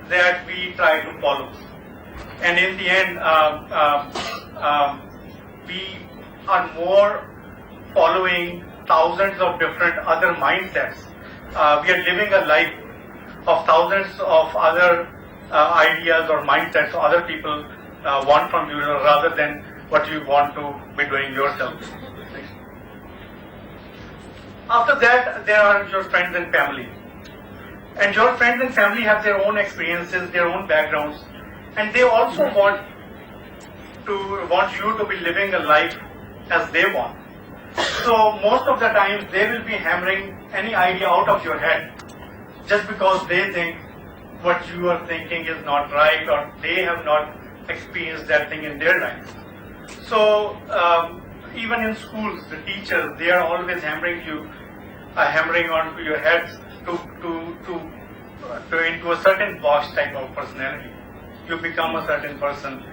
that we try to follow. And in the end, we are more following thousands of different other mindsets. We are living a life of thousands of other ideas or mindsets other people want from you rather than what you want to be doing yourself. After that, there are your friends and family. And your friends and family have their own experiences, their own backgrounds, and they also want you to be living a life as they want. So most of the time, they will be hammering any idea out of your head just because they think what you are thinking is not right, or they have not experienced that thing in their life. So even in schools, the teachers, they are always hammering onto your heads to into a certain box type of personality. You become a certain person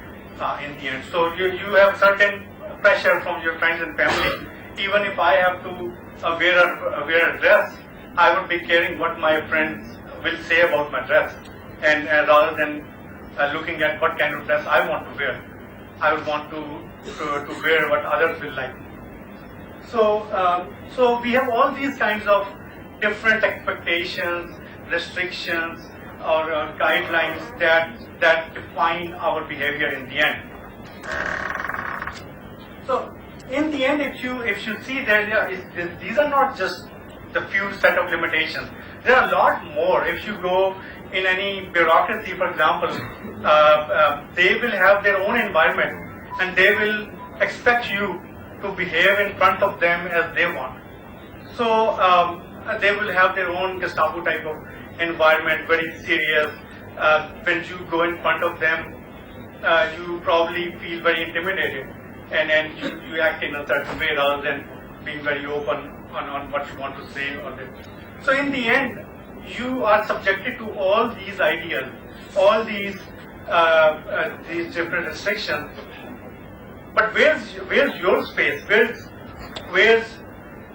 in the end. So you have certain pressure from your friends and family. Even if I have to wear a dress, I would be caring what my friends will say about my dress, and rather than looking at what kind of dress I want to wear, I would want to wear what others will like. So we have all these kinds of different expectations, restrictions, or guidelines that define our behavior in the end. So in the end, if you see that these are not just the few set of limitations. There are a lot more. If you go in any bureaucracy, for example, they will have their own environment, and they will expect you to behave in front of them as they want. So they will have their own Gestapo type of environment, very serious. When you go in front of them, you probably feel very intimidated, and then you act in a certain way rather than being very open on what you want to say. So in the end, you are subjected to all these ideas, all these different restrictions. But where's your space? Where's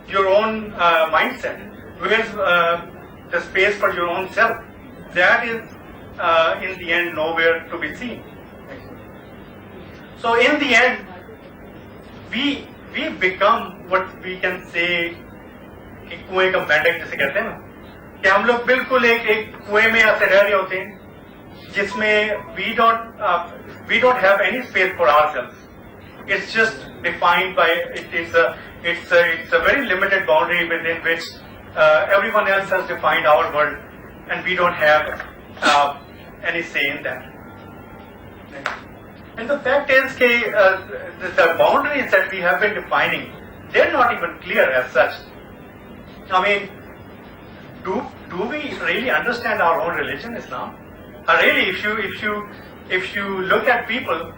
your own mindset? Where's the space for your own self? That is in the end nowhere to be seen. So in the end, we become what we can say कुएं का मेंढक जिसे कहते हैं ना, कि हम लोग बिल्कुल एक कुएं में ऐसे रह रहे होते हैं जिसमें we don't have any space for ourselves. It's just defined by it's a very limited boundary within which everyone else has defined our world, and we don't have any say in that. And the fact is that the boundaries that we have been defining, they're not even clear as such. I mean, do we really understand our own religion, Islam? Really, if you look at people,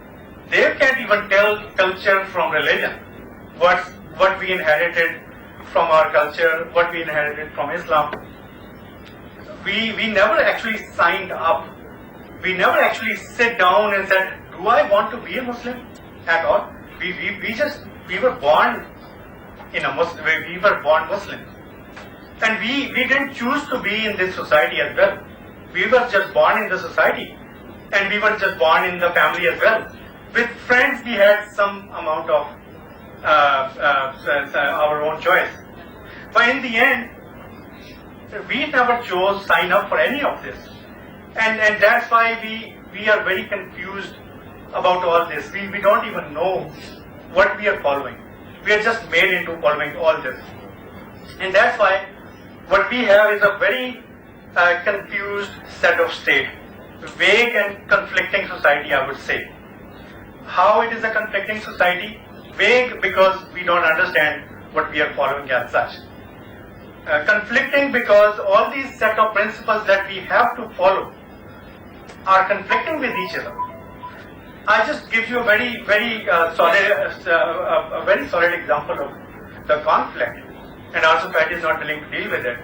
they can't even tell culture from religion. What we inherited from our culture, what we inherited from Islam. We never actually signed up. We never actually sit down and said, do I want to be a Muslim at all? We were born in a Muslim, we were born Muslims. And we didn't choose to be in this society as well. We were just born in the society, and we were just born in the family as well. With friends, we had some amount of our own choice. But in the end, we never chose sign up for any of this. And that's why we are very confused about all this. We don't even know what we are following. We are just made into following all this. And that's why what we have is a very confused set of state. Vague and conflicting society, I would say. How it is a conflicting society? Vague because we don't understand what we are following as such. Conflicting because all these set of principles that we have to follow are conflicting with each other. I just give you a very solid example of the conflict, and our society is not willing to deal with it.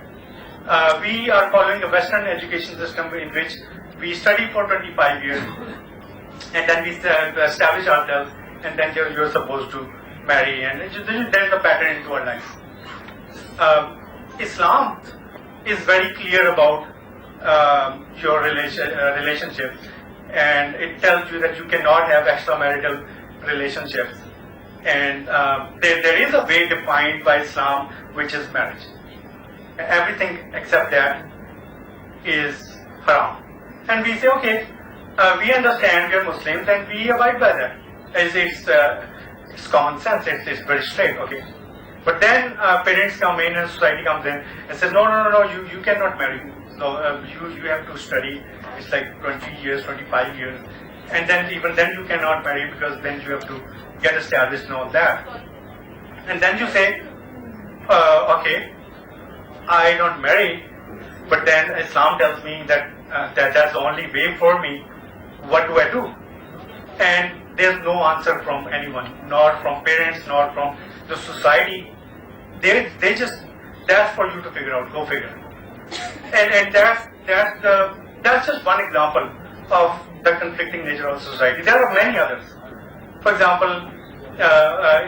We are following a Western education system in which we study for 25 years, and then we establish ourselves, and then you're supposed to marry, and there is a pattern into our life. Islam is very clear about your relationship, and it tells you that you cannot have extramarital relationships. And there is a way defined by Islam, which is marriage. Everything except that is haram. And we say, okay, we understand, we are Muslims, and we abide by that. It's common sense, it's very straight, okay. But then parents come in and society comes in and says, no, you cannot marry. No, you have to study. It's like 20 years, 25 years. And then even then you cannot marry because then you have to get established and all that. And then you say, okay, I don't marry, but then Islam tells me that that's the only way for me. What do I do? And there's no answer from anyone, nor from parents, nor from the society. They just, that's for you to figure out, go figure. And that's just one example of the conflicting nature of society. There are many others. For example,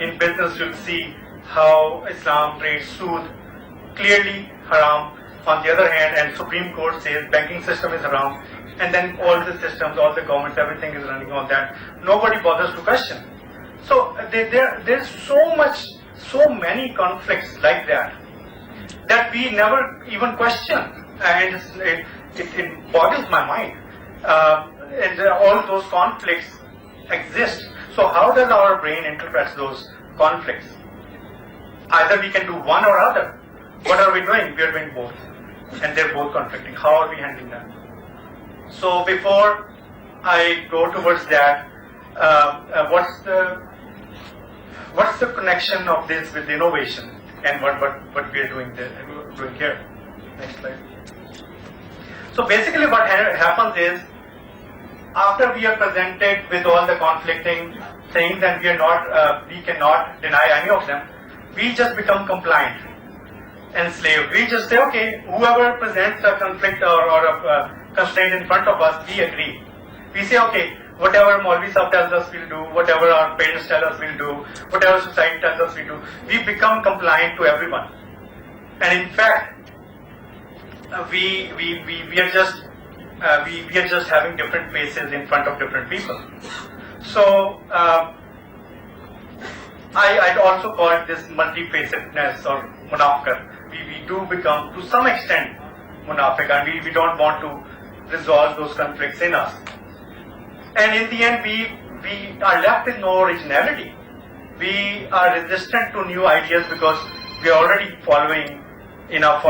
in business you'll see how Islam treats sood, clearly haram. On the other hand, and Supreme Court says banking system is haram, and then all the systems, all the governments, everything is running on that. Nobody bothers to question. So there's so many conflicts like that we never even question, and it boggles my mind. And all those conflicts exist. So how does our brain interpret those conflicts? Either we can do one or other. What are we doing? We are doing both, and they're both conflicting. How are we handling that? So before I go towards that, what's the connection of this with innovation and what we are doing here? Next slide. So basically, what happens is, after we are presented with all the conflicting things and we cannot deny any of them, we just become compliant, enslaved. We just say, okay, whoever presents a conflict or a constraint in front of us, we agree. We say, okay, whatever Maulvi Sahib tells us we'll do, whatever our parents tell us we'll do, whatever society tells us we'll do, we become compliant to everyone. And in fact, we are just having different faces in front of different people. So I'd also call it this multifacetedness or munafiq. We do become, to some extent, munafiq, and we don't want to resolve those conflicts in us. And in the end, we are left with no originality. We are resistant to new ideas because we are already following, we are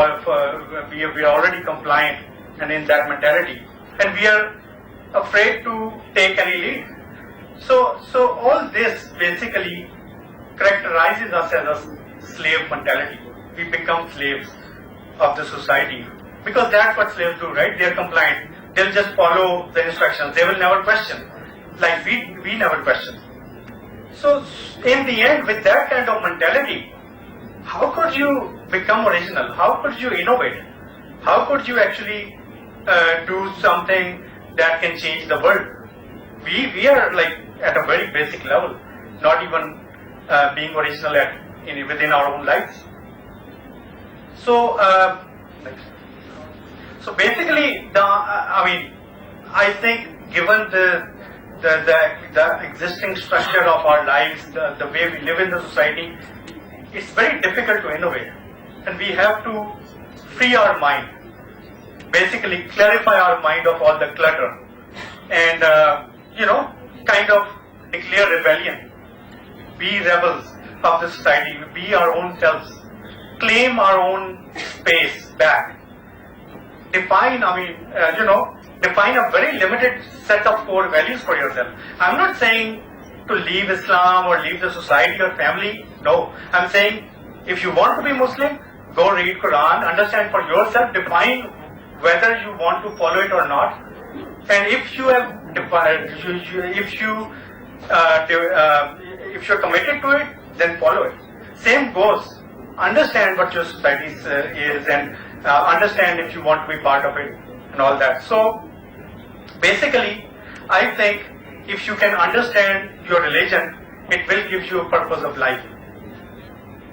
already compliant and in that mentality. And we are afraid to take any lead. So all this basically characterizes us as a slave mentality. We become slaves of the society because that's what slaves do, right? They are compliant. They'll just follow the instructions. They will never question, like we never question. So in the end, with that kind of mentality, how could you become original? How could you innovate? How could you actually do something that can change the world? We are like at a very basic level, not even being original within our own lives. So basically, I think given the existing structure of our lives, the way we live in the society, it's very difficult to innovate, and we have to free our mind. Basically, clarify our mind of all the clutter, and kind of declare rebellion. Be rebels of the society. Be our own selves. Claim our own space back. Define a very limited set of core values for yourself. I'm not saying to leave Islam or leave the society or family. No. I'm saying if you want to be Muslim, go read Quran, understand for yourself, define whether you want to follow it or not. And if you have if you're committed to it, then follow it. Same goes. Understand what your society is and understand if you want to be part of it and all that. So basically, I think if you can understand your religion, it will give you a purpose of life.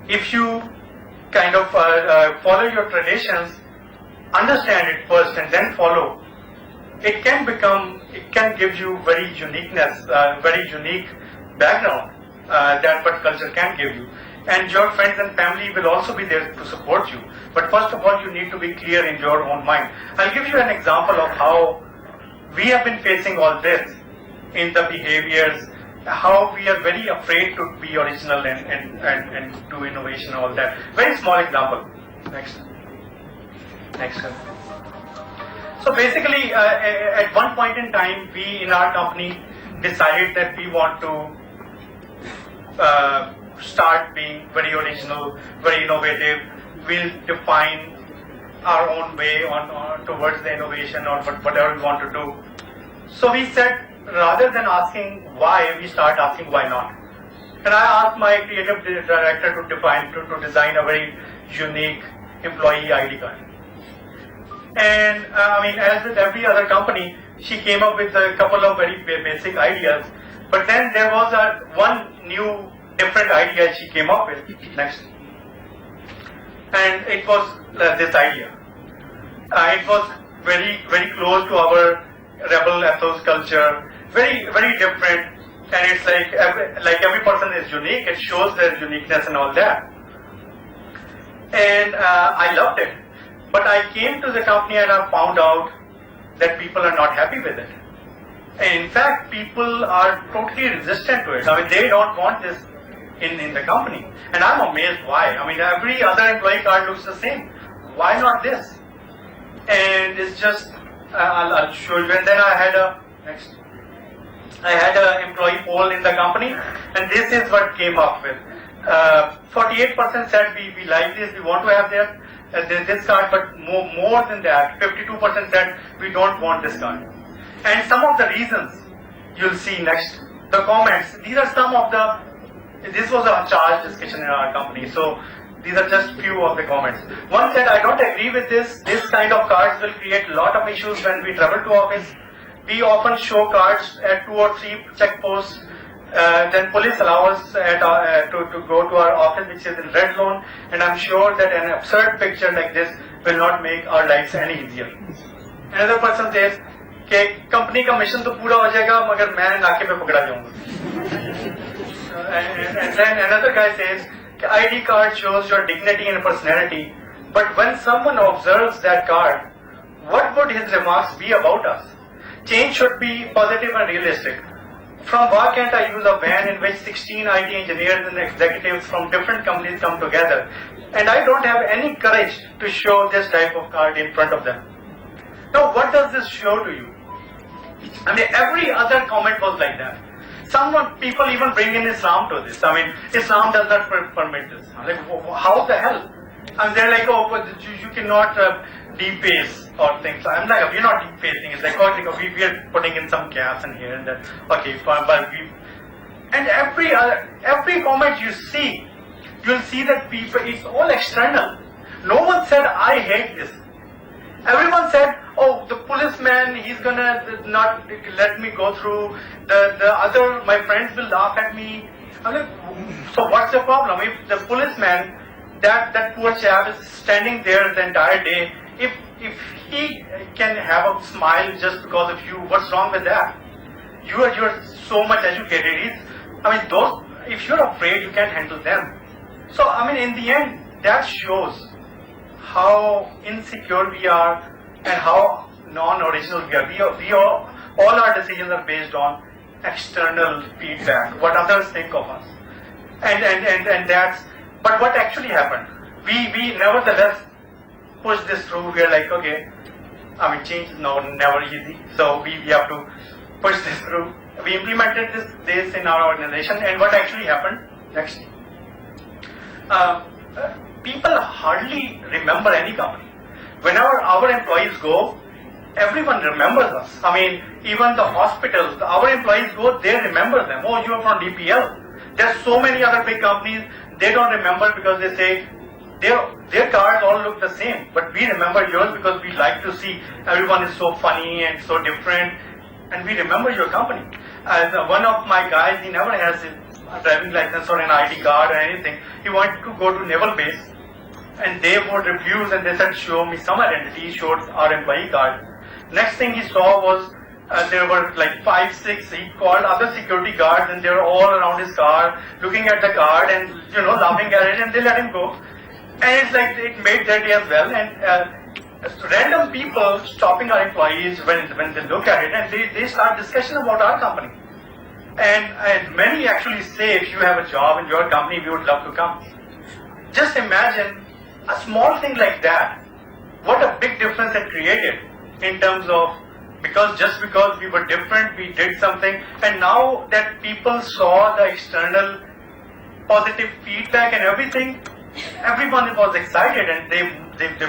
If you kind of follow your traditions, understand it first and then follow, it can give you very unique background that what culture can give you. And your friends and family will also be there to support you. But first of all, you need to be clear in your own mind. I'll give you an example of how we have been facing all this in the behaviors, how we are very afraid to be original and do innovation and all that. Very small example. Next. So basically, at one point in time, we in our company decided that we want to start being very original, very innovative. We'll define our own way towards the innovation or whatever we want to do. So we said, rather than asking why, we start asking why not. And I asked my creative director to design a very unique employee ID card. And as with every other company, she came up with a couple of very basic ideas. But then there was one new, different idea she came up with. Next. And it was this idea. It was very, very close to our rebel ethos culture. Very, very different. And it's like every person is unique. It shows their uniqueness and all that. And I loved it. But I came to the company and I found out that people are not happy with it. In fact, people are totally resistant to it. They don't want this in the company. And I'm amazed why. Every other employee card looks the same. Why not this? And it's just, I'll show you. And then I had an employee poll in the company, and this is what came up with. 48% said we like this, we want to have this card, but more than that, 52% said we don't want this card. And some of the reasons you'll see next. The comments, these are some of this was a charged discussion in our company, so these are just few of the comments. One said, I don't agree with this. This kind of cards will create a lot of issues when we travel to office. We often show cards at 2 or 3 checkposts. Then police allow us to go to our office, which is in red zone. And I'm sure that an absurd picture like this will not make our lives any easier. Another person says, कि company का mission तो पूरा हो जाएगा, मगर मैं नाके पे पकड़ा जाऊंगा. And then another guy says, ID card shows your dignity and personality, but when someone observes that card, what would his remarks be about us? Change should be positive and realistic. From why can't I use a van in which 16 IT engineers and executives from different companies come together, and I don't have any courage to show this type of card in front of them? Now, what does this show to you? Every other comment was like that. People even bring in Islam to this. Islam does not permit this. Like, how the hell? And they're like, oh, but you cannot deface or things. I'm like, we're not defacing. It's like, oh, we are putting in some gaps in here and that. Okay, but and every comment you see, you'll see that people, it's all external. No one said, I hate this. Everyone said, oh, the policeman, he's gonna not let me go through. My friends will laugh at me. I'm like, so what's the problem? If the policeman, that poor chap is standing there the entire day, if he can have a smile just because of you, what's wrong with that? You are so much educated. If you're afraid, you can't handle them. So, in the end, that shows how insecure we are and how non-original we are. All our decisions are based on external feedback, what others think of us. And that's, but what actually happened? We nevertheless pushed this through. We are like, okay, change is never easy. So we have to push this through. We implemented this in our organization, and what actually happened? Next. People hardly remember any company. Whenever our employees go, everyone remembers us. Even the hospitals, our employees go, they remember them. Oh, you are from DPL. There's so many other big companies, they don't remember because they say their cards all look the same. But we remember yours because we like to see everyone is so funny and so different. And we remember your company. One of my guys, he never has a driving license or an ID card or anything. He wanted to go to naval base. and they would refuse, and they said, show me some identity. He showed our employee card. Next thing he saw was there were like 5, 6, he called other security guards, and they were all around his car, looking at the card and, laughing at it, and they let him go. And it's like, it made their day as well. And random people stopping our employees when they look at it, and they start discussion about our company. And many actually say, if you have a job in your company, we would love to come. Just imagine a small thing like that. What a big difference it created in terms of, because we were different, we did something, and now that people saw the external positive feedback and everything, everyone was excited, and they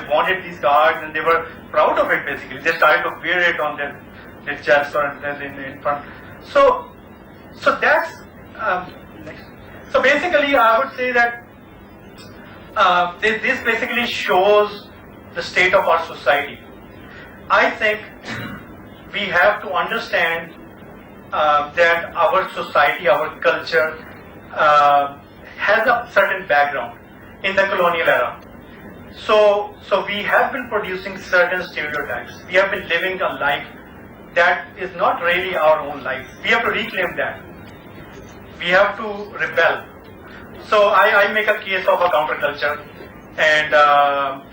wanted these cards, and they were proud of it. Basically, they started to wear it on their chest or in front. So that's so basically, I would say that this basically shows the state of our society. I think we have to understand that our society, our culture has a certain background in the colonial era. So we have been producing certain stereotypes. We have been living a life that is not really our own life. We have to reclaim that. We have to rebel. So I make a case of a counterculture, and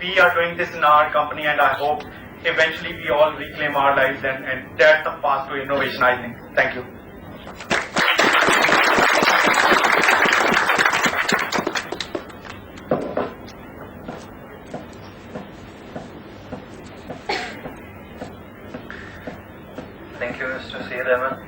we are doing this in our company, and I hope eventually we all reclaim our lives, and that's the path to innovation, I think. Thank you. Thank you, Mr. Syed Ahmed.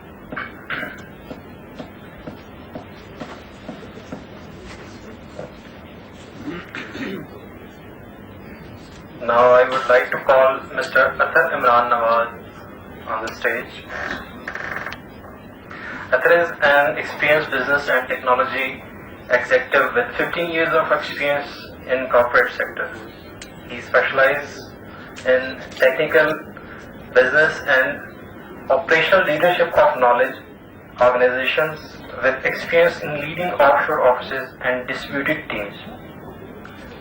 Now I would like to call Mr. Athar Imran Nawaz on the stage. Athar is an experienced business and technology executive with 15 years of experience in corporate sector. He specializes in technical, business and operational leadership of knowledge organizations with experience in leading offshore offices and distributed teams.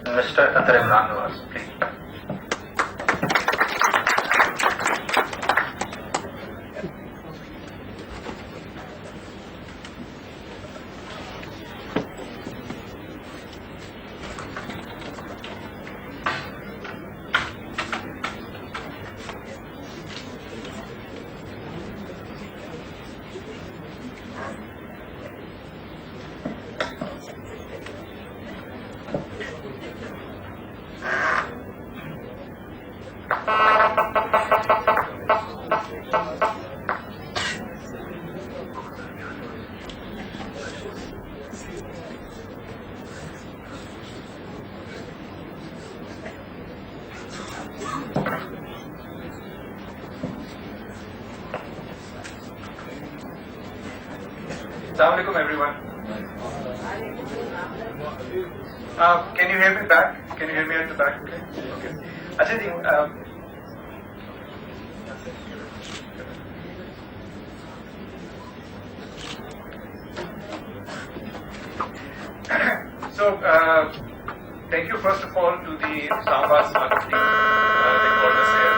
Mr. Athar Imran Nawaz, please. Assalamu alaikum, everyone. Can you hear me back? Can you hear me at the back? Okay. Ajay ji, thank you first of all to the Islamabad startup team. They called us here.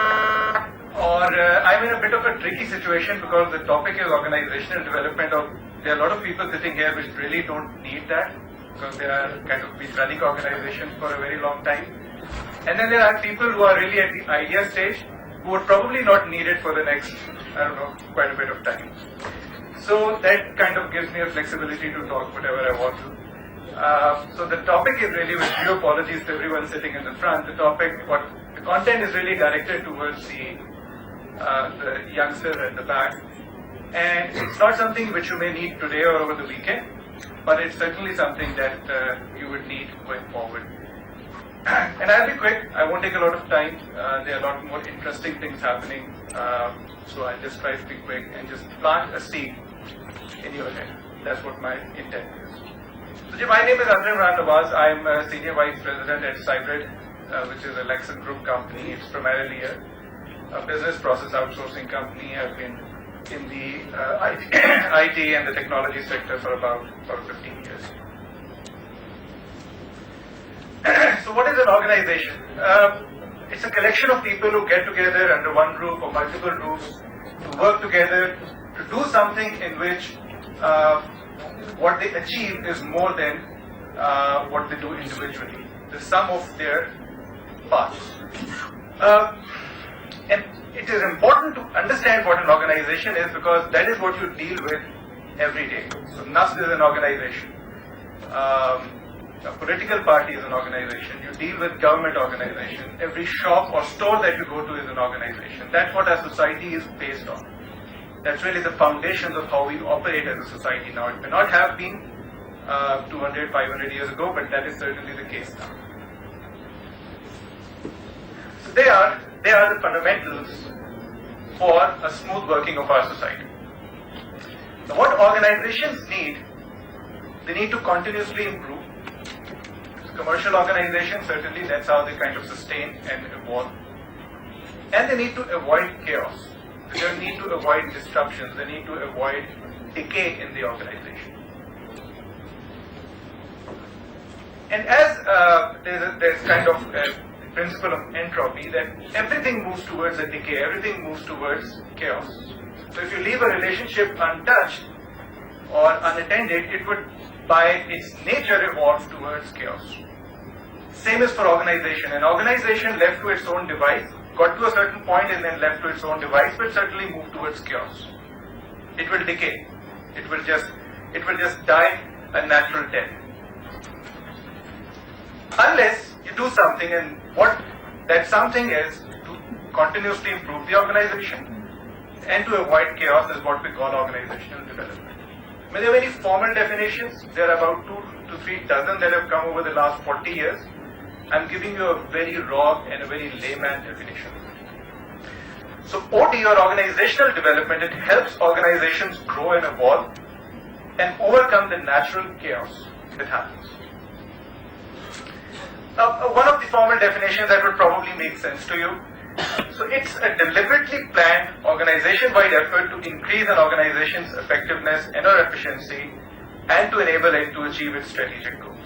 I'm in a bit of a tricky situation because the topic is organizational development of. There are a lot of people sitting here which really don't need that because they are kind of been running organizations for a very long time. And then there are people who are really at the idea stage who would probably not need it for the next, quite a bit of time. So that kind of gives me a flexibility to talk whatever I want to. So the topic is really, with due apologies to everyone sitting in the front, the content is really directed towards the youngster at the back. And it's not something which you may need today or over the weekend, but it's certainly something that you would need going forward. And I'll be quick, I won't take a lot of time. There are a lot more interesting things happening, so I'll just try to be quick and just plant a seed in your head. That's what my intent is. So my name is Athar Imran Nawaz. I'm a Senior Vice President at Cybrid, which is a Lexan Group company. It's primarily a business process outsourcing company. I've been in the IT and the technology sector for about 15 years. So what is an organization? It's a collection of people who get together under one roof or multiple roofs to work together to do something in which what they achieve is more than what they do individually, the sum of their parts. And it is important to understand what an organization is, because that is what you deal with every day. So NUS is an organization. A political party is an organization. You deal with government organization. Every shop or store that you go to is an organization. That's what our society is based on. That's really the foundations of how we operate as a society now. It may not have been 200, 500 years ago, but that is certainly the case now. So they are the fundamentals for a smooth working of our society. Now, what organizations need, they need to continuously improve. Commercial organizations, certainly that's how they kind of sustain and evolve. And they need to avoid chaos. They need to avoid disruptions. They need to avoid decay in the organization. And as there's kind of a principle of entropy, that everything moves towards a decay, everything moves towards chaos. So if you leave a relationship untouched or unattended, it would by its nature evolve towards chaos. Same is for organization. An organization left to its own device, got to a certain point and then left to its own device, will certainly move towards chaos. It will decay. It will just die a natural death. Unless you do something, and what that something is to continuously improve the organization and to avoid chaos is what we call organizational development. I mean, there are very formal definitions. There are about 2 to 3 dozen that have come over the last 40 years. I'm giving you a very raw and a very layman definition. So OD, or organizational development, it helps organizations grow and evolve and overcome the natural chaos that happens. One of the formal definitions that would probably make sense to you. So it's a deliberately planned organization-wide effort to increase an organization's effectiveness and or efficiency and to enable it to achieve its strategic goals.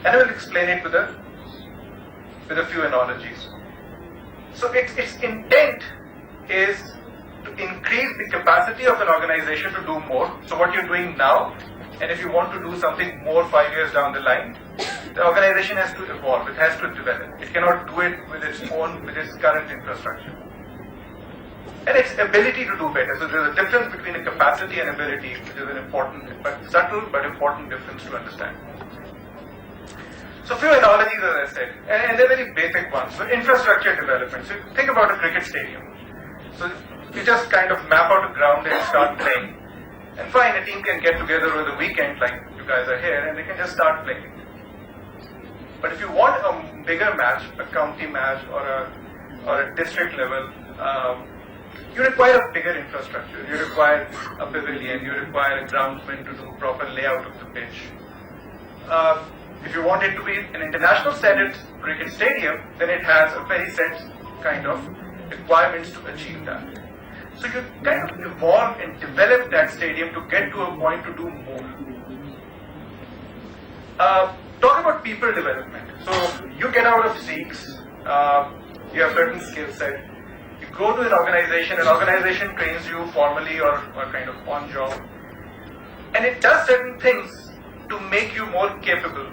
And I will explain it with a few analogies. So its intent is to increase the capacity of an organization to do more. So what you're doing now, and if you want to do something more 5 years down the line, the organization has to evolve, it has to develop. It cannot do it with its current infrastructure. And its ability to do better. So there's a difference between a capacity and ability, which is an important, but subtle but important difference to understand. So few analogies, as I said, and they're very basic ones. So infrastructure development. So think about a cricket stadium. So you just kind of map out a ground and start playing. And fine, a team can get together over the weekend, like you guys are here, and they can just start playing. But if you want a bigger match, a county match or a district level, you require a bigger infrastructure. You require a pavilion. You require a groundsman to do proper layout of the pitch. If you want it to be an international standard cricket stadium, then it has a very set kind of requirements to achieve that. So you kind of evolve and develop that stadium to get to a point to do more. Talk about people development. So you get out of SEEKs, you have certain skill set. You go to an organization trains you formally or kind of on job. And it does certain things to make you more capable.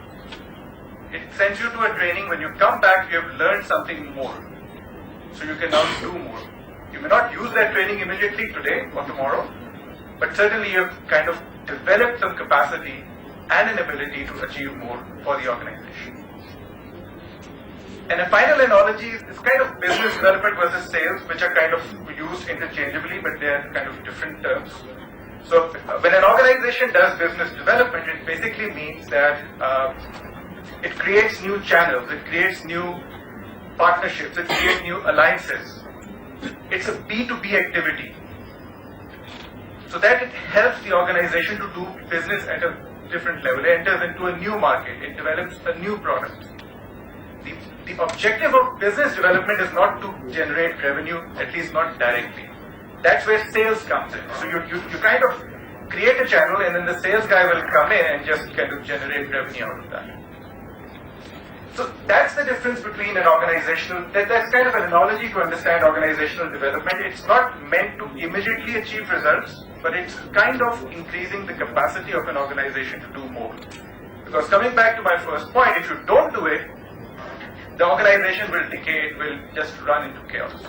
It sends you to a training. When you come back, you have learned something more. So you can now do more. You may not use that training immediately today or tomorrow, but certainly you have kind of developed some capacity and an ability to achieve more for the organization. And a final analogy is kind of business development versus sales, which are kind of used interchangeably, but they are kind of different terms. So when an organization does business development, it basically means that it creates new channels, it creates new partnerships, it creates new alliances. It's a B2B activity. So that it helps the organization to do business at a different level. It enters into a new market, it develops a new product. The objective of business development is not to generate revenue, at least not directly. That's where sales comes in. So you kind of create a channel and then the sales guy will come in and just kind of generate revenue out of that. So that's the difference between an organizational, that's kind of an analogy to understand organizational development. It's not meant to immediately achieve results, but it's kind of increasing the capacity of an organization to do more. Because coming back to my first point, if you don't do it, the organization will decay, it will just run into chaos.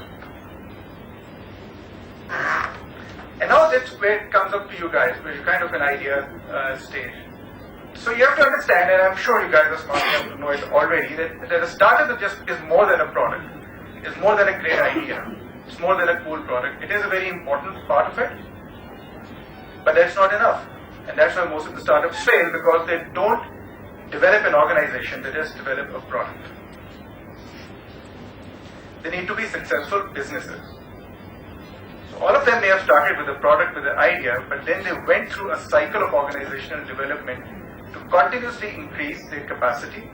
And now that's where it comes up to you guys, where you're kind of an idea stage. So you have to understand, and I'm sure you guys are smart enough to know it already, that a startup is more than a product. It's more than a great idea. It's more than a cool product. It is a very important part of it, but that's not enough. And that's why most of the startups fail, because they don't develop an organization, they just develop a product. They need to be successful businesses. So all of them may have started with a product, with an idea, but then they went through a cycle of organizational development to continuously increase their capacity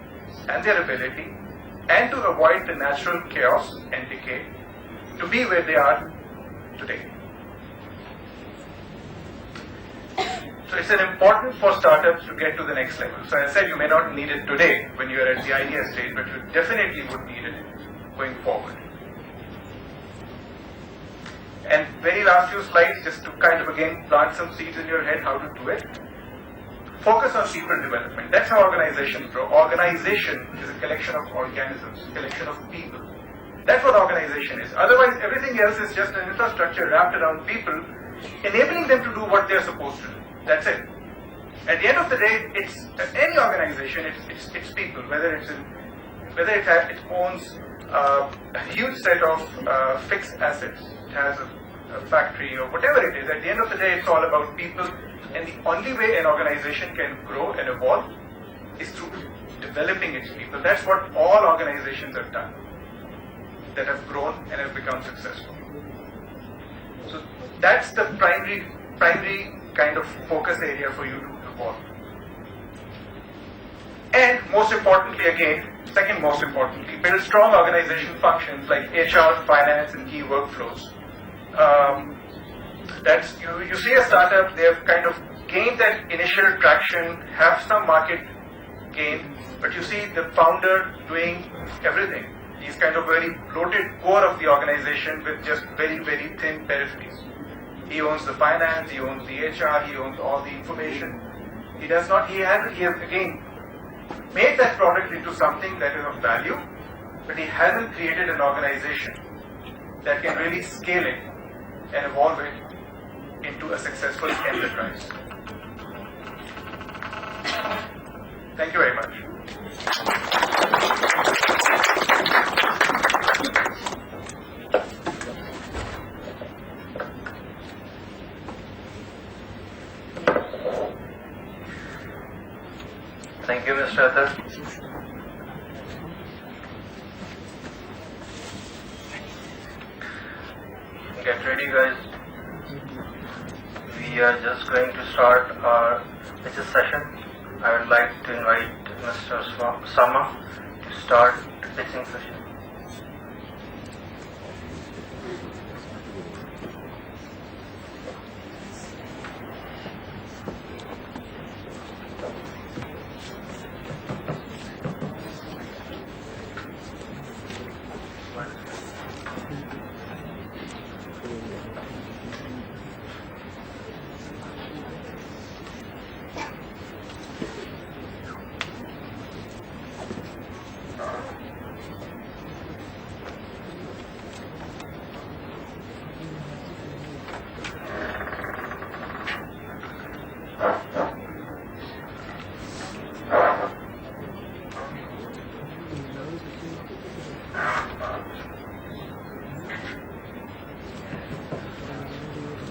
and their ability, and to avoid the natural chaos and decay, to be where they are today. So it's important for startups to get to the next level. So as I said, you may not need it today when you are at the idea stage, but you definitely would need it going forward. And very last few slides, just to kind of again plant some seeds in your head how to do it. Focus on people development. That's how organizations grow. Organization is a collection of organisms, a collection of people. That's what organization is. Otherwise, everything else is just an infrastructure wrapped around people, enabling them to do what they're supposed to do. That's it. At the end of the day, it's any organization. It's people. Whether it owns a huge set of fixed assets, it has a factory or whatever it is. At the end of the day, it's all about people. And the only way an organization can grow and evolve is through developing its people. That's what all organizations have done that have grown and have become successful. So that's the primary kind of focus area for you to evolve. And most importantly, again, second most importantly, build strong organization functions like HR, finance, and key workflows. That's you see a startup, they have kind of gained that initial traction, have some market gain, but you see the founder doing everything. He's kind of very bloated core of the organization with just very, very thin peripheries. He owns the finance, he owns the HR, he owns all the information. He has again made that product into something that is of value, but he hasn't created an organization that can really scale it and evolve it into a successful enterprise. Thank you very much. Thank you, Mr. Athar. Get ready, guys. We are just going to start our pitches session. I would like to invite Mr. Sama to start the pitching session.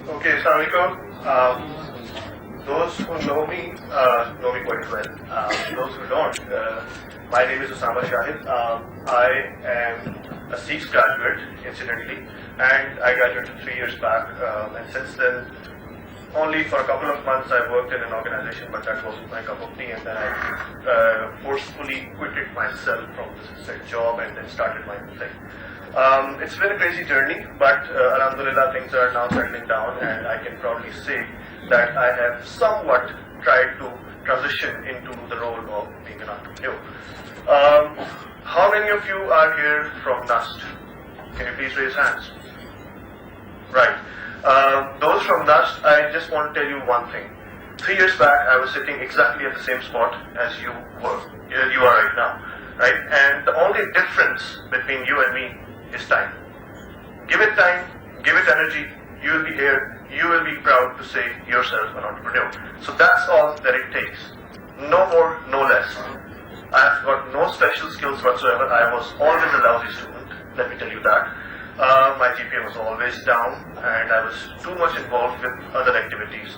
Okay, Assalamualaikum. Those who know me quite well. Those who don't, my name is Usama Shahid. I am a SEEKS graduate, incidentally, and I graduated 3 years back. And since then, only for a couple of months I worked in an organization, but that wasn't my cup of tea. And then I forcefully quitted myself from this job and then started my own thing. It's been a crazy journey, but Alhamdulillah, things are now settling down, and I can proudly say that I have somewhat tried to transition into the role of being an entrepreneur. How many of you are here from NUST? Can you please raise hands? Right. Those from NUST, I just want to tell you one thing. 3 years back, I was sitting exactly at the same spot as you are right now, right? And the only difference between you and me is time. Give it time, give it energy, you will be here, you will be proud to say yourself an entrepreneur. So that's all that it takes. No more, no less. I've got no special skills whatsoever. I was always a lousy student, let me tell you that. My GPA was always down and I was too much involved with other activities.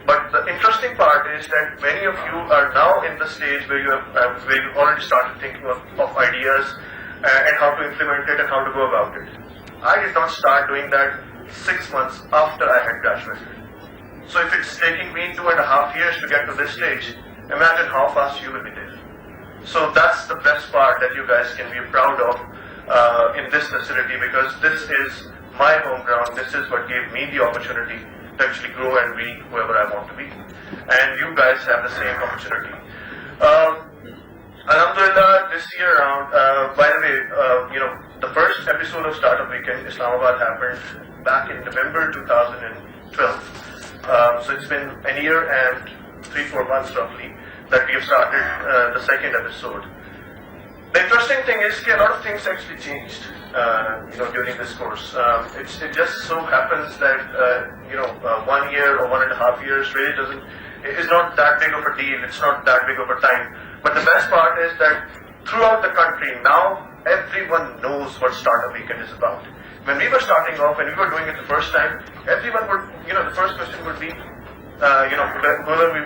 But the interesting part is that many of you are now in the stage where you have already started thinking of ideas and how to implement it and how to go about it. I did not start doing that 6 months after I had graduated. So if it's taking me 2.5 years to get to this stage, imagine how fast you will be there. So that's the best part that you guys can be proud of in this facility, because this is my home ground. This is what gave me the opportunity to actually grow and be whoever I want to be. And you guys have the same opportunity. Alhamdulillah, this year around, by the way, the first episode of Startup Weekend, Islamabad, happened back in November 2012. So it's been a year and 3-4 months roughly that we have started the second episode. The interesting thing is that a lot of things actually changed, during this course. It just so happens that 1 year or 1.5 years really is not that big of a deal. It's not that big of a time. But the best part is that throughout the country now, everyone knows what Startup Weekend is about. When we were starting off and we were doing it the first time, everyone would, the first question would be, whoever we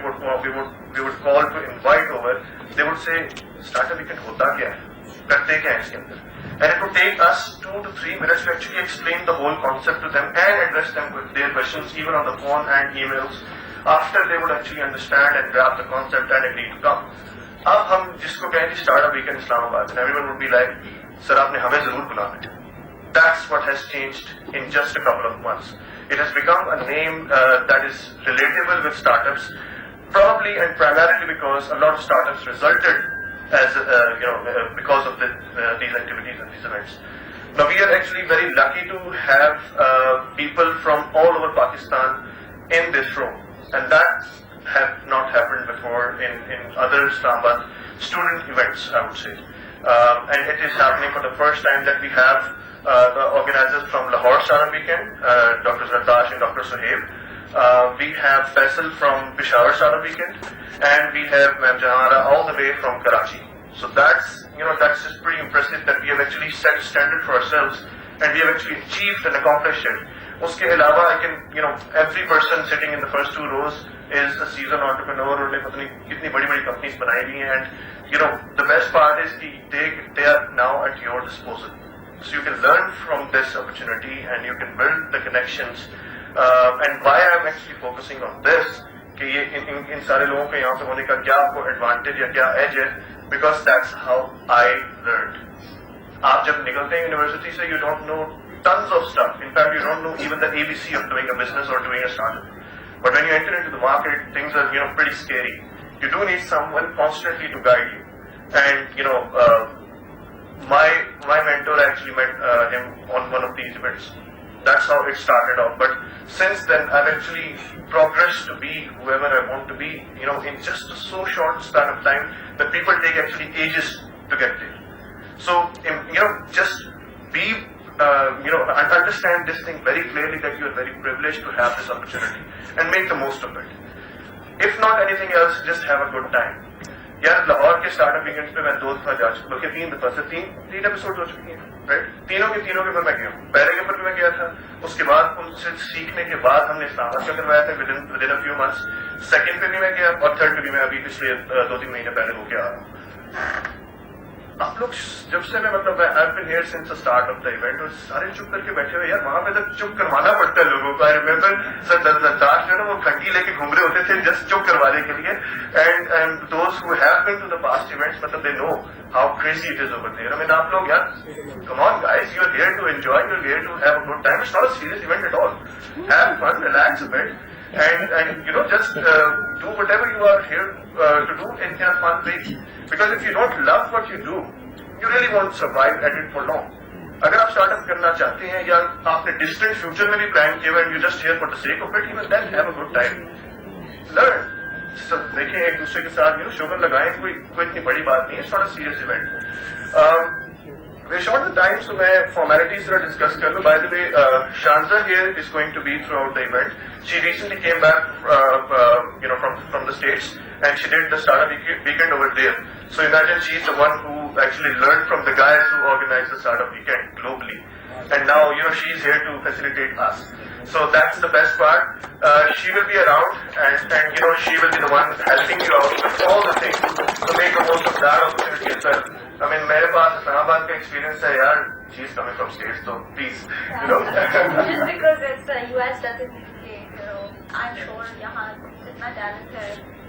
would call to invite over, they would say, Startup Weekend hota kya hai? Karte kya hai iske andar? And it would take us 2 to 3 minutes to actually explain the whole concept to them and address them with their questions, even on the phone and emails, after they would actually understand and grab the concept and agree to come. अब हम जिसको कहें Startup Weekend Islamabad, and everyone would be like, Sir, आपने हमें जरूर बुलाना है. That's what has changed in just a couple of months. It has become a name that is relatable with startups, probably and primarily because a lot of startups resulted as because of these activities and these events. Now we are actually very lucky to have people from all over Pakistan in this room, and that have not happened before in other Islamabad student events, I would say. And it is happening for the first time that we have the organizers from Lahore Startup Weekend, Dr. Zardash and Dr. Suhaib. We have Faisal from Peshawar Startup Weekend, and we have Ma'am Jahara all the way from Karachi. So that's just pretty impressive that we have actually set a standard for ourselves and we have actually achieved and accomplished it. Uske alawa, I can, every person sitting in the first 2 rows is a seasoned entrepreneur, or kitni badi companies banai hui hain, and the best part is they are now at your disposal. So you can learn from this opportunity and you can build the connections. And why I'm actually focusing on this, कि ये इन सारे लोगों के यहाँ पे होने का क्या आपको advantage या क्या edge है, because that's how I learned. आप जब निकलते हैं यूनिवर्सिटी से, you don't know tons of stuff. In fact, you don't know even the ABC of doing a business or doing a startup. But when you enter into the market, things are pretty scary. You do need someone constantly to guide you. And my mentor, I actually met him on one of these events. That's how it started off. But since then, I've actually progressed to be whoever I want to be, in just a so short span of time that people take actually ages to get there. So, just be, and understand this thing very clearly, that you are very privileged to have this opportunity and make the most of it. If not anything else, just have a good time. यार लाहौर के startup weekends पे मैं 2 दफा जा चुका, बल्कि 3 दफा से 3 एपिसोड हो चुकी हैं, राइट? तीनों के पर मैं गया हूँ. पहले के पर भी मैं गया था, उसके बाद उनसे सीखने के बाद हमने इस्लामाबाद का करवाया था within a few months. Second पे भी मैं गया और थर्ड पे भी मैं अभी पिछले 2-3 महीने पहले होके आ रहा हूँ. आप लोग जब से मैं I've been here since the start of the event, और सारे चुप करके बैठे हुए. यार वहां पे तो चुप करवाना पड़ता है लोगों को. I remember सर दाश जो है ना, वो घंटी लेके घूम रहे होते थे जस्ट चुप करवाने के लिए. And those who have been to the past events, they know how crazy it is over there. I mean, आप लोग यार, come on guys, you are here to enjoy, you are here to have a good time. It's not a serious event at all. Have fun, relax a bit, and just do whatever you are here to do in a fun way. Because if you don't love what you do, you really won't survive at it for long. अगर आप startup करना चाहते हैं या आपने distant future में भी plan किया and you just here for the sake of it, even then have a good time, learn, देखें एक दूसरे के साथ शुगर लगाएं, कोई इतनी बड़ी बात नहीं है, it's not a serious event. We're short on time, so मैं formalities थोड़ा discuss कर लूँ. By the way, Shanza here is going to be throughout the event. She recently came back, from the States, and she did the startup weekend over there. So imagine she's the one who actually learned from the guys who organized the startup weekend globally, and now she's here to facilitate us. So that's the best part. She will be around, and she will be the one helping you out with all the things. So make the most of that opportunity as well. I mean, मेरे पास इस्लामाबाद का experience है यार. She is coming from States, so please, Just because it's US doesn't mean I'm sure यहाँ जितना talent है.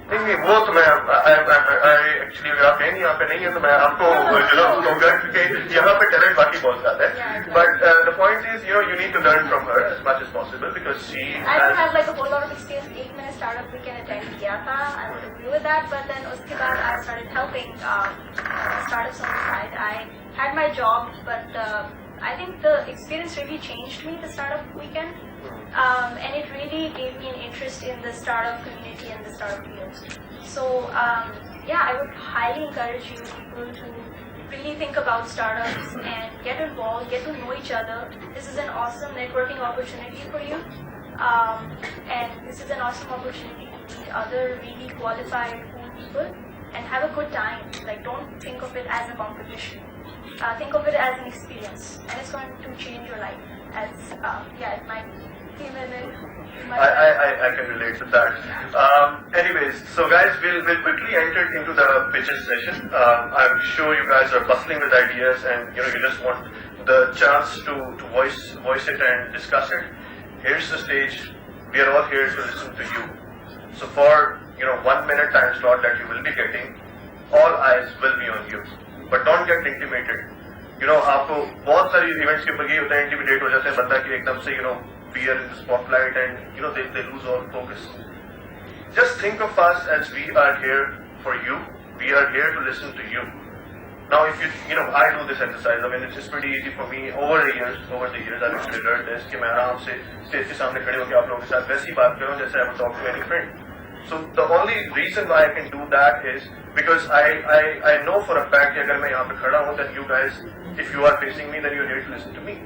नहीं, वो तो मैं एक्चुअली अगर आप यहाँ पे नहीं है तो मैं आपको कहूँगा क्योंकि यहाँ पे टैलेंट बाकी बहुत ज्यादा है. But the point is you need to learn from her as much as possible because she I don't have like a whole lot of experience. एक मैंने startup weekend attend किया था. I would agree with that. But then उसके बाद I started helping startups on the side. I had my job, but I think the experience really changed me, the startup weekend. And it really gave me an interest in the startup community and the startup field. So, I would highly encourage you people to really think about startups and get involved, get to know each other. This is an awesome networking opportunity for you. And this is an awesome opportunity to meet other really qualified, cool people and have a good time. Like, don't think of it as a competition. Think of it as an experience. And it's going to change your life. As, it might be. I can relate to that. Anyways, so guys, we'll quickly enter into the pitches session. I'm sure you guys are bustling with ideas, and you just want the chance to voice it and discuss it. Here's the stage. We are all here to listen to you. So for 1 minute time slot that you will be getting, all eyes will be on you. But don't get intimidated. आपको बहुत सारी events के ऊपर ये होता है, intimidate हो जाते हैं बंदा कि एकदम से we are in the spotlight and they lose all focus. Just think of us as we are here for you. We are here to listen to you. Now if I do this exercise. I mean it's just pretty easy for me over the years I've actually learned this कि मैं आराम से stage के सामने खड़े होकर आप लोगों के साथ वैसी बात करूं जैसे I would talk to any friend. So the only reason why I can do that is because I know for a fact कि अगर मैं यहाँ पे खड़ा हूँ then you guys, if you are facing me, then you are here to listen to me.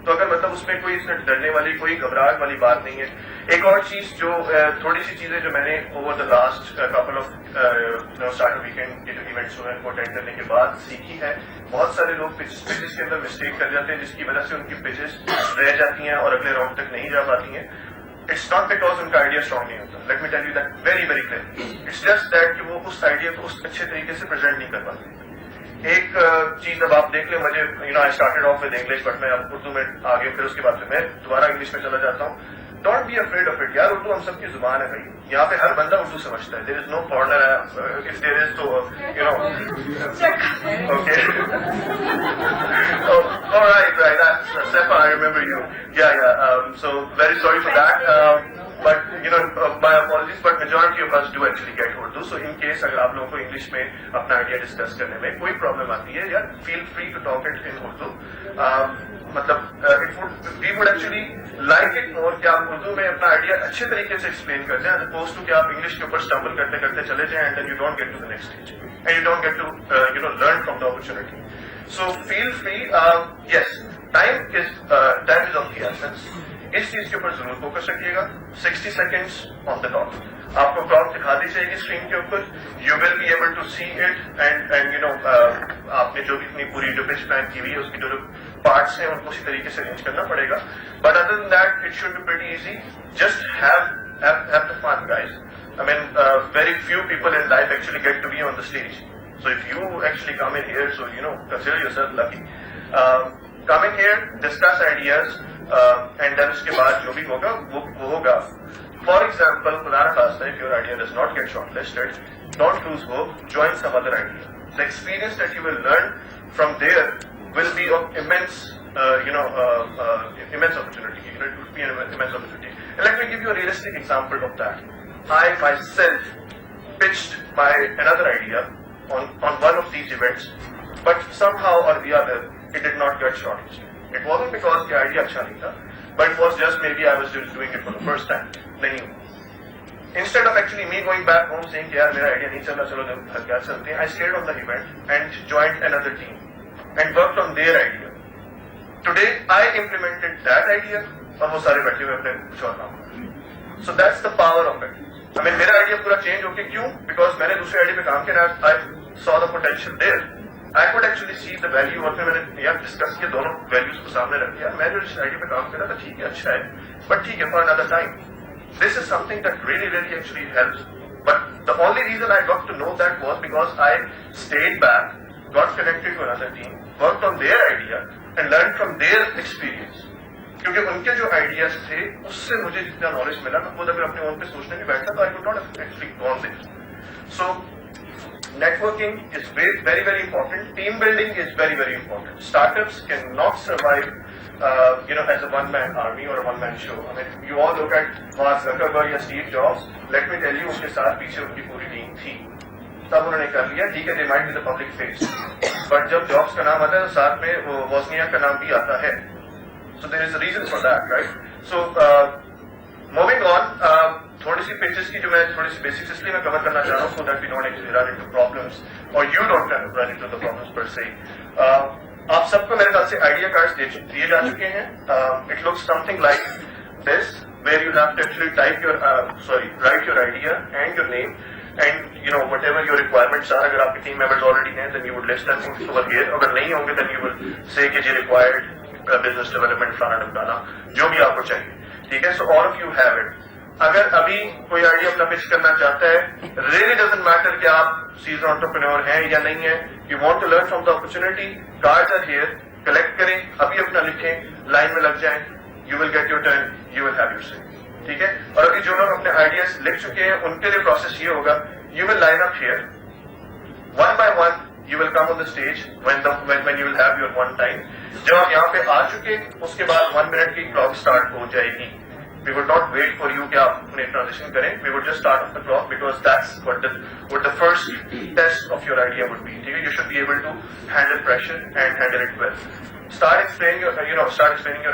तो अगर मतलब उसमें कोई डरने वाली कोई घबराहट वाली बात नहीं है. एक और चीज जो थोड़ी सी चीजें जो मैंने over the last couple of startup weekend के जो इवेंट्स हुए उनको अटेंड करने के बाद सीखी है. बहुत सारे लोग पिचेस के अंदर मिस्टेक कर जाते हैं जिसकी वजह से उनकी पिचेस रह जाती हैं और अगले राउंड तक नहीं जा पाती हैं. इट्स नॉट बिकॉज उनका आइडिया स्ट्रॉन्ग नहीं होता. Let me tell you that very very clear. It's just that कि वो उस आइडिया को उस अच्छे तरीके से प्रेजेंट नहीं कर पाते. एक चीज अब आप देख लें, मुझे I started off with English but मैं अब उर्दू में आगे फिर उसके बाद से मैं दोबारा इंग्लिश में चला जाता हूँ. Don't be afraid of it यार. उर्दू हम सबकी जुबान है भाई. यहाँ पे हर बंदा उर्दू समझता है. There is no foreigner. If there is तो okay. Alright, Sefa, I remember you. Yeah. So very sorry for that. But my apologies. But majority of us do actually get Urdu. So in case अगर आप लोगों को English में अपना idea discuss करने में कोई प्रॉब्लम आती है, यार feel free to talk it in Urdu. मतलब we would actually like it more कि आप उर्दू में अपना आइडिया अच्छे तरीके से एक्सप्लेन कर दें, as opposed to कि आप इंग्लिश के ऊपर स्टम्बल करते करते चले जाएं and then you don't get to the next stage and you don't get to learn from the opportunity. So feel free. Yes, time is of the essence. इस चीज के ऊपर जरूर फोकस रखिएगा. 60 seconds on the dot. आपको prompt दिखा दी जाएगी स्क्रीन के ऊपर. You will be able to see it and आपने जो भी अपनी पूरी जो पिच प्लान की हुई है उसकी जो पार्ट्स हैं उनको उसी तरीके से अरेंज करना पड़ेगा. But other than that it should be pretty easy. Just have the fun guys. I mean, very few people in life actually get to be on the stage. So if you actually come in here, so consider yourself lucky. Come in here, discuss ideas, and then उसके बाद जो भी होगा वो होगा. For example, खुदा न खास्ता, if your idea does not get shortlisted, don't lose hope. Join some other idea. The experience that you will learn from there will be of immense, immense opportunity. It would be an immense opportunity. And let me give you a realistic example of that. I myself pitched my another idea on one of these events, but somehow or the other, it did not get shortlisted. It wasn't because the idea अच्छा नहीं था, but it was just maybe I was just doing it for the first time. नहीं. Instead of actually me going back home saying यार मेरा idea नहीं चला, चलो जब घर क्या चलते हैं, I stayed on the event and joined another team and worked on their idea. Today I implemented that idea और वो सारे बैठे हुए अपने कुछ और काम कर रहे हैं. So that's the power of it. I mean मेरा idea पूरा change हो गया क्यों? Because मैंने दूसरे idea पे काम किया, I saw the potential there. I could actually see the value और फिर मैंने यार डिस्कस किया दोनों वैल्यूज को सामने रख दिया. मैं जो इस आइडिया पे काम कर रहा था ठीक है अच्छा है, but ठीक है for another time. This is something that really actually helps. But the only reason I got to know that was because I stayed back, got connected to another team, worked on their idea and learned from their experience. क्योंकि उनके जो ideas थे उससे मुझे जितना knowledge मिला मैं खुद अगर अपने ओन पे सोचने भी बैठा तो I could not have actually gone there. So networking is very important. Team building is very important. Startups cannot survive as a one-man army or a one-man show. I mean, you all look at Mark Zuckerberg या Steve Jobs. Let me tell you, उनके साथ पीछे उनकी पूरी team थी. तब उन्होंने कर लिया, ठीक है, they might be the public face. But जब Jobs का नाम आता है, तो साथ में वो Wozniak का नाम भी आता है. So there is a reason for that, right? So moving on, थोड़ी सी pitches की जो मैं थोड़ी सी basics इसलिए मैं cover करना चाह रहा हूँ, so that we don't actually run into problems or you don't run into the problems per se. आप सबको मेरे ख्याल से आइडिया कार्ड्स दिए जा चुके हैं. It looks something like this, where you have to actually write your idea and your name and whatever your requirements are. अगर आपके team members already हैं, then you would list them over here. अगर नहीं होंगे, then you will say कि जी required business development फलाना ढमकाना जो भी आपको चाहिए. ठीक है, so all of you have it. अगर अभी कोई आइडिया अपना पिच करना चाहता है, really doesn't matter कि आप seasoned entrepreneur हैं या नहीं है, you want to learn from the opportunity, cards are here, collect करें, अभी अपना लिखें, लाइन में लग जाएं, you will get your turn, you will have your say. ठीक है, और अभी जो लोग अपने आइडियाज लिख चुके हैं उनके लिए प्रोसेस ये होगा, you will line up here, one by one you will come on the stage when you will have your one time. जब आप यहाँ पे आ चुके, उसके बाद 1 मिनट की क्लॉक स्टार्ट हो जाएगी. We would not wait for you कि आप अपने transition करें. We would just start off the clock because that's what the first test of your idea would be. ठीक है, you should be able to handle pressure and handle it well. Start explaining your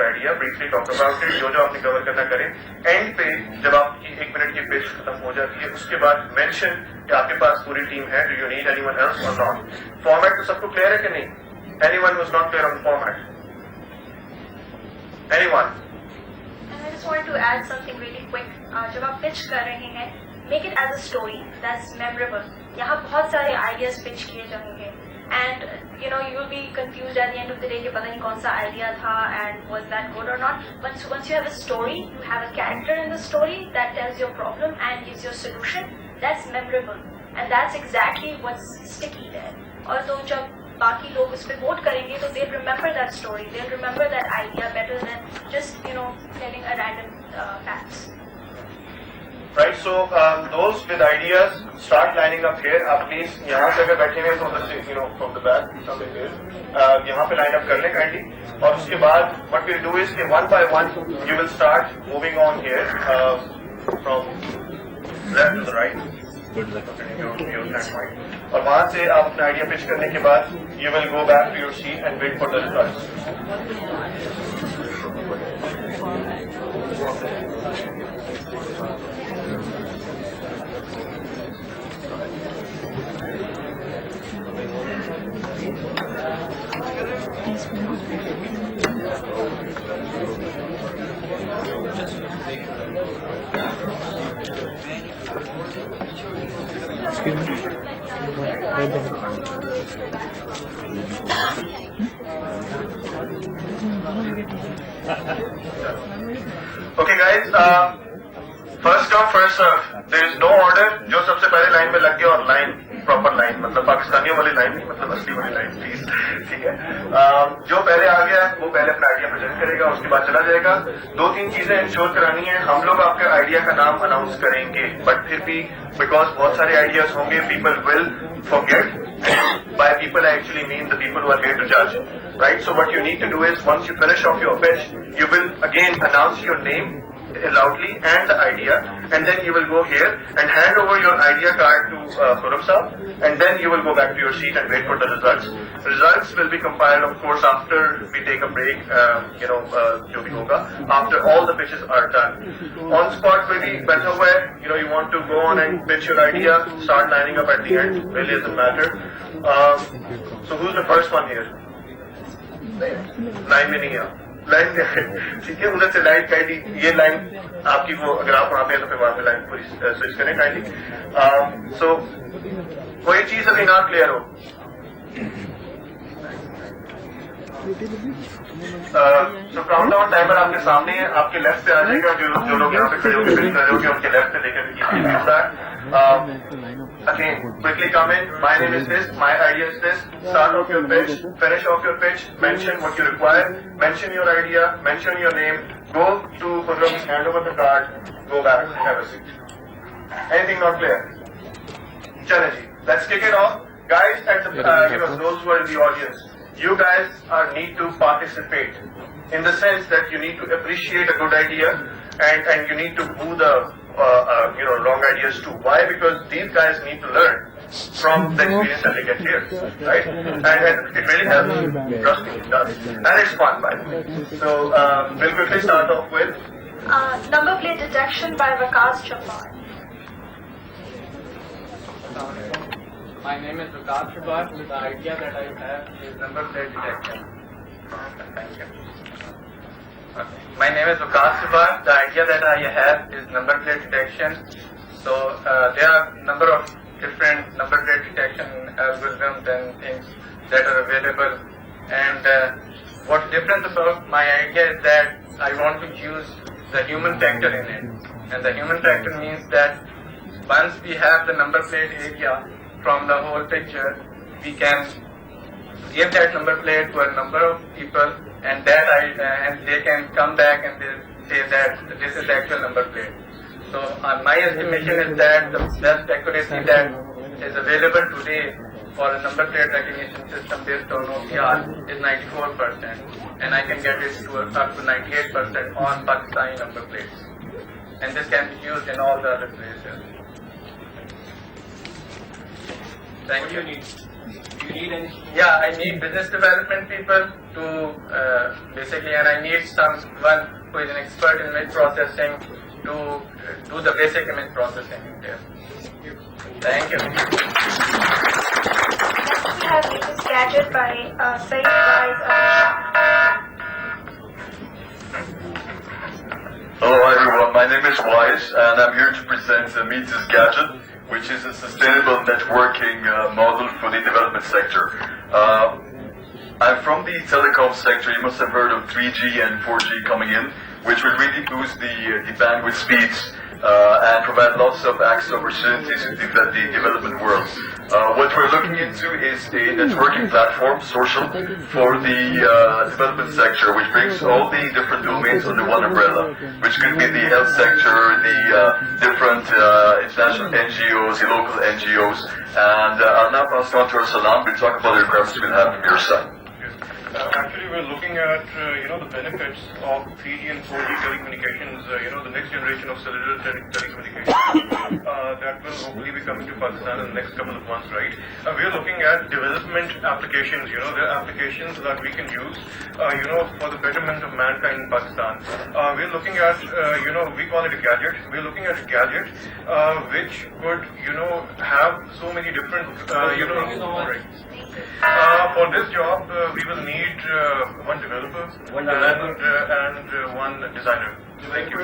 idea. Briefly talk about it. जो आपने cover करना करें. End पे जब आपकी 1 minute की pitch खत्म हो जाती है, उसके बाद mention कि आपके पास पूरी team है. Do you need anyone else or not? Format तो सबको clear है कि नहीं? Anyone who's not clear on format? Anyone? I just wanted to add something really quick. जब आप pitch कर रहे हैं, make it as a story that's memorable. यहाँ बहुत सारे ideas pitch किए जाएंगे, and you will be confused at the end of the day कि पता नहीं कौन सा idea था and was that good or not. But once you have a story, you have a character in the story that tells your problem and gives your solution. That's memorable, and that's exactly what's sticky there. और तो जब बाकी लोग उस पर vote करेंगे तो they'll remember that story, they'll remember that idea better than just telling a random facts. Right, so those with ideas start lining up here. आप please यहाँ से अगर बैठे हैं तो from the back something here. यहाँ पे line up कर लें kindly. और उसके बाद what we'll do is कि one by one you will start moving on here from left to the right. और वहां से आप अपना आइडिया पिच करने के बाद you will go back to your seat and wait for the results. Okay guys, first come first serve. There is no order. जो सबसे पहले लाइन में लग गया और लाइन प्रॉपर लाइन मतलब पाकिस्तानियों वाली लाइन नहीं मतलब असली वाली लाइन प्लीज. ठीक है, जो पहले आ गया वो पहले अपना आइडिया प्रेजेंट करेगा, उसके बाद चला जाएगा. 2-3 चीजें इंश्योर करानी है. हम लोग आपके आइडिया का नाम अनाउंस करेंगे, बट फिर भी बिकॉज बहुत सारे आइडियाज होंगे, people will forget. By people I actually mean the people who are here to judge, right? So what you need to do is once you finish off your pitch, you will again announce your name loudly and the idea, and then you will go here and hand over your idea card to Khurram Saab, and then you will go back to your seat and wait for the results. Results will be compiled, of course, after we take a break, jo bhi hoga, after all the pitches are done. On spot maybe better where, you want to go on and pitch your idea, start lining up at the end, really doesn't matter. So who's the first one here? Line में नहीं है, line में है, ठीक है, उधर से line kindly, ये लाइन आपकी वो, अगर आप वहां पे हैं तो फिर वहां पे लाइन पूरी स्विच करें काइंडली. सो कोई चीज अभी ना क्लियर हो, सो काउंटडाउन टाइमर आपके सामने है, आपके लेफ्ट पे आ जाएगा. जो लोग यहाँ पे खड़े होकर खड़े होंगे उनके लेफ्ट पे लेकर again, quickly come in. My name is this. My idea is this. Start off your pitch. Finish off your pitch. Mention what you require. Mention your idea. Mention your name. Go to Khurram, hand over the card. Go back. Have a seat. Anything not clear? Chalaji. Let's kick it off, guys. And those who are in the audience, you guys need to participate in the sense that you need to appreciate a good idea and you need to boo the wrong ideas too. Why? Because these guys need to learn from the experience that they get here, right? And it really helps. Trust me, it does. And it's fun, by the way. So we'll quickly start off with number plate detection by Vikas Chapar. My name is Vikas Chapar. The idea that I have is number plate detection. Thank you. My name is Vikas Chapar. The idea that I have is number plate detection. So there are a number of different number plate detection algorithms and things that are available. And what's different about my idea is that I want to use the human factor in it. And the human factor means that once we have the number plate area from the whole picture, we can give that number plate to a number of people, and they can come back and they say that this is the actual number plate. So my estimation is that the best accuracy that is available today for a number plate recognition system based on OCR is 94%, and I can get it to up to 98% on Pakistani number plates. And this can be used in all the other places. Thank you. Do you need any? Yeah, I need business development people to basically, and I need someone who is an expert in image processing to do the basic image processing there. Thank you. Next we have latest gadget by Saeed Wise. Hello everyone, my name is Wise and I'm here to present the Meet's Gadget, which is a sustainable networking model for the development sector. I'm from the telecom sector. You must have heard of 3G and 4G coming in, which will really boost the bandwidth speeds and provide lots of access opportunities in the development world. What we're looking into is a networking platform, social, for the development sector, which brings all the different domains under one umbrella, which could be the health sector, the different international NGOs, the local NGOs, and I'll now pass on to our Salam. We'll talk about the requirements we'll have from your side. Actually, we're looking at the benefits of 3G and 4G telecommunications. The next generation of cellular telecommunications that will hopefully be coming to Pakistan in the next couple of months, right? We're looking at development applications. There are applications that we can use, for the betterment of mankind in Pakistan. We're looking at, we call it a gadget. We're looking at a gadget which could, have so many different, for this job, we will need one developer and one designer. Thank you.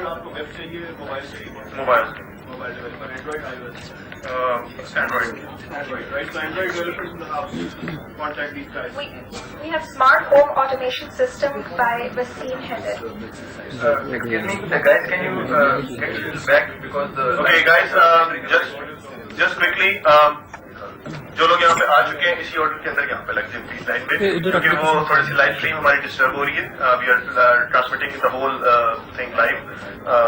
Mobile. Android. Right, so Android developers in the house, contact these guys. We have smart home automation system by Wasim Heather. Excuse me, guys, can you get to the back because the... Okay, guys, just quickly, जो लोग यहाँ पे आ चुके हैं इसी order के अंदर यहाँ पे लग जाए प्लीज लाइन पे, क्योंकि वो थोड़ी सी लाइव स्ट्रीम हमारी डिस्टर्ब हो रही है. We are transmitting the whole thing live,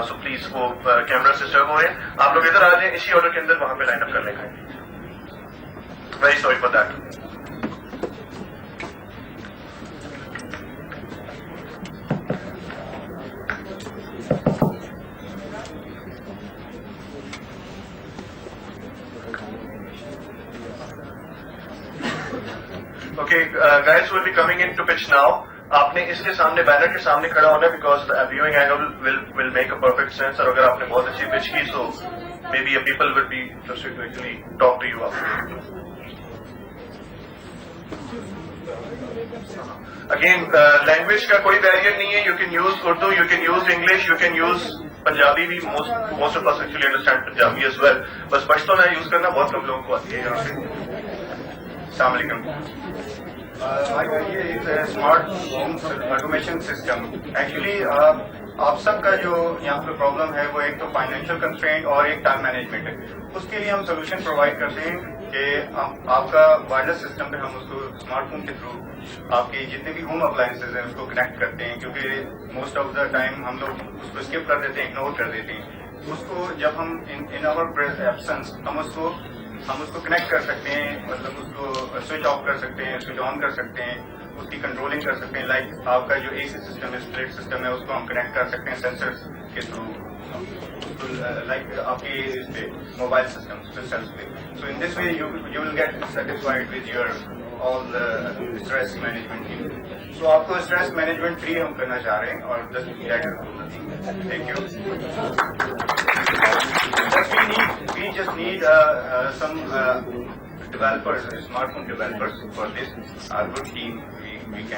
so please वो कैमरा डिस्टर्ब हो रहे हैं. आप लोग इधर आ जाए इसी ऑर्डर के अंदर वहां पे लाइन अप कर लेंगे. Very sorry for that. Okay, guys will be coming in to pitch now. आपने इसके सामने बैनर के सामने खड़ा होना है because the viewing angle will make a perfect sense. और अगर आपने बहुत अच्छी pitch की so maybe people will be interested to actually talk to you after. Again, language का कोई barrier नहीं है. You can use Urdu, you can use English, you can use Punjabi भी. Most of us actually understand Punjabi as well. बस पश्तो ना use करना बहुत कम लोगों को आती है यहाँ पे. अस्सलाम वालेकुम. ये एक smart home automation system actually आप सबका जो यहाँ पे प्रॉब्लम है वो एक तो फाइनेंशियल कंस्ट्रेंट और एक टाइम मैनेजमेंट है. उसके लिए हम सोल्यूशन प्रोवाइड करते हैं कि आपका वायरलेस सिस्टम पे हम उसको स्मार्टफोन के थ्रू आपके जितने भी होम अप्लायंसेज हैं उसको कनेक्ट करते हैं, क्योंकि मोस्ट ऑफ द टाइम हम लोग उसको स्किप कर देते हैं, इग्नोर कर देते हैं. उसको जब हम इन आवर एब्सेंस हम उसको कनेक्ट कर सकते हैं, मतलब उसको स्विच ऑफ कर सकते हैं, स्विच ऑन कर सकते हैं, उसकी कंट्रोलिंग कर सकते हैं. लाइक आपका जो एसी सिस्टम है, स्प्लिट सिस्टम है, उसको हम कनेक्ट कर सकते हैं सेंसर्स के थ्रू, लाइक आपके इस पे मोबाइल सिस्टम सेल्स पे. So in this way you will get satisfied with your all stress management. So आपको स्ट्रेस मैनेजमेंट फ्री हम करना चाह रहे हैं और just thank you. We just need some developers, smartphone developers for this. Our good team, we can